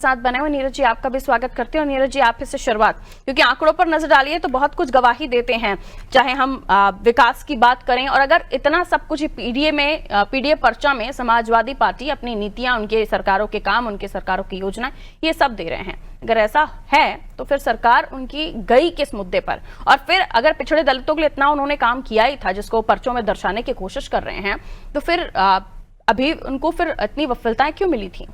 साथ बने हुए। नीरज जी, आपका भी स्वागत करते हैं। और नीरज जी, आप इससे शुरुआत, क्योंकि आंकड़ों पर नजर डालिए तो बहुत कुछ गवाही देते हैं, चाहे हम विकास की बात करें, और अगर इतना सब कुछ पीडीए पर्चा में समाजवादी पार्टी अपनी नीतियां, उनके सरकारों के काम, उनके सरकारों की योजना, ये सब दे रहे हैं। अगर ऐसा है तो फिर सरकार उनकी गई किस मुद्दे पर? और फिर अगर पिछड़े दलितों के लिए इतना उन्होंने काम किया ही था जिसको पर्चों में दर्शाने की कोशिश कर रहे हैं, तो फिर अभी उनको फिर इतनी विफलताएं क्यों मिली थी?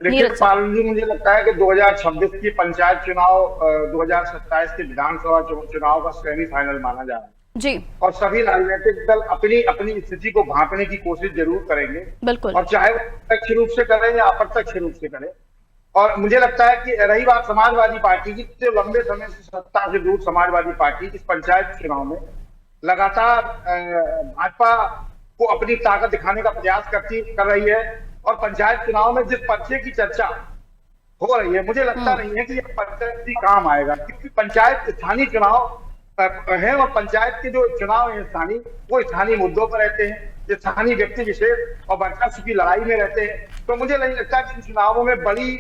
देखिए पारुल जी, मुझे लगता है कि 2026 की पंचायत चुनाव 2027 के विधानसभा चुनाव का सेमीफाइनल माना जा रहा है जी। और सभी राजनीतिक दल अपनी अपनी स्थिति को भांपने की कोशिश जरूर करेंगे, बिल्कुल। और चाहे वो प्रत्यक्ष रूप से करें या अप्रत्यक्ष रूप से करें। और मुझे लगता है कि रही बात समाजवादी पार्टी की, जो लंबे समय से सत्ता से दूर समाजवादी पार्टी इस पंचायत चुनाव में लगातार भाजपा को अपनी ताकत दिखाने का प्रयास कर रही है। और पंचायत चुनाव में जिस पर्चे की चर्चा हो रही है, मुझे लगता नहीं है कि यह पर्चा किसी काम आएगा, क्योंकि पंचायत स्थानीय चुनाव है और पंचायत के जो चुनाव है स्थानीय, वो स्थानीय मुद्दों पर रहते हैं, स्थानीय व्यक्ति विशेष और वर्चस्व की लड़ाई में रहते हैं। तो मुझे नहीं लगता कि इन चुनावों में बड़ी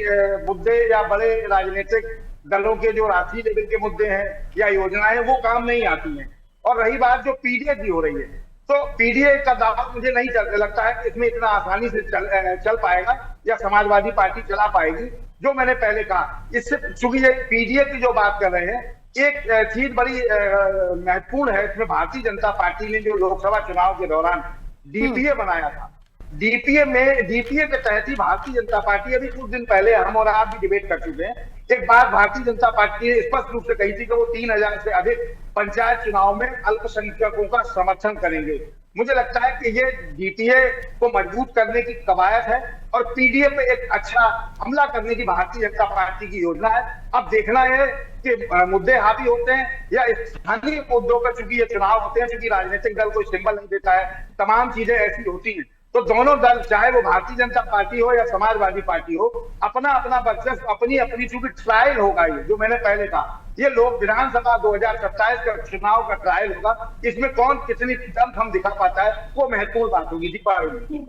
मुद्दे या बड़े राजनीतिक दलों के जो राष्ट्रीय लेवल के मुद्दे हैं या योजनाएं, वो काम नहीं आती हैं। और रही बात जो पीडीए की हो रही है, तो पीडीए का दावा मुझे नहीं लगता है कि इसमें इतना आसानी से चल पाएगा या समाजवादी पार्टी चला पाएगी। जो मैंने पहले कहा, इससे चूंकि ये पीडीए की जो बात कर रहे हैं, एक चीज बड़ी महत्वपूर्ण है इसमें। भारतीय जनता पार्टी ने जो लोकसभा चुनाव के दौरान डीपीए बनाया था, डीपीए के तहत ही भारतीय जनता पार्टी, अभी कुछ दिन पहले हम और आप भी डिबेट कर चुके हैं, एक बात भारतीय जनता पार्टी ने स्पष्ट रूप से कही थी कि वो 3000 से अधिक पंचायत चुनाव में अल्पसंख्यकों का समर्थन करेंगे। मुझे लगता है कि ये डीपीए को मजबूत करने की कवायद है और पीडीए पे एक अच्छा हमला करने की भारतीय जनता पार्टी की योजना है। अब देखना है कि मुद्दे हावी होते हैं या स्थानीय मुद्दों पर, चूंकि ये चुनाव होते हैं, चूंकि राजनीतिक दल कोई सिंबल नहीं देता है, तमाम चीजें ऐसी होती हैं, तो दोनों दल, चाहे वो भारतीय जनता पार्टी हो या समाजवादी पार्टी हो, अपना अपना वर्चस्व, अपनी अपनी, चूंकि ट्रायल होगा ये, जो मैंने पहले कहा, ये लोग विधानसभा 2027 का चुनाव का ट्रायल होगा। इसमें कौन कितनी दम दिखा पाता है, वो महत्वपूर्ण बात होगी। जी पारुल।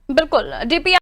बिल्कुल। डीपीआर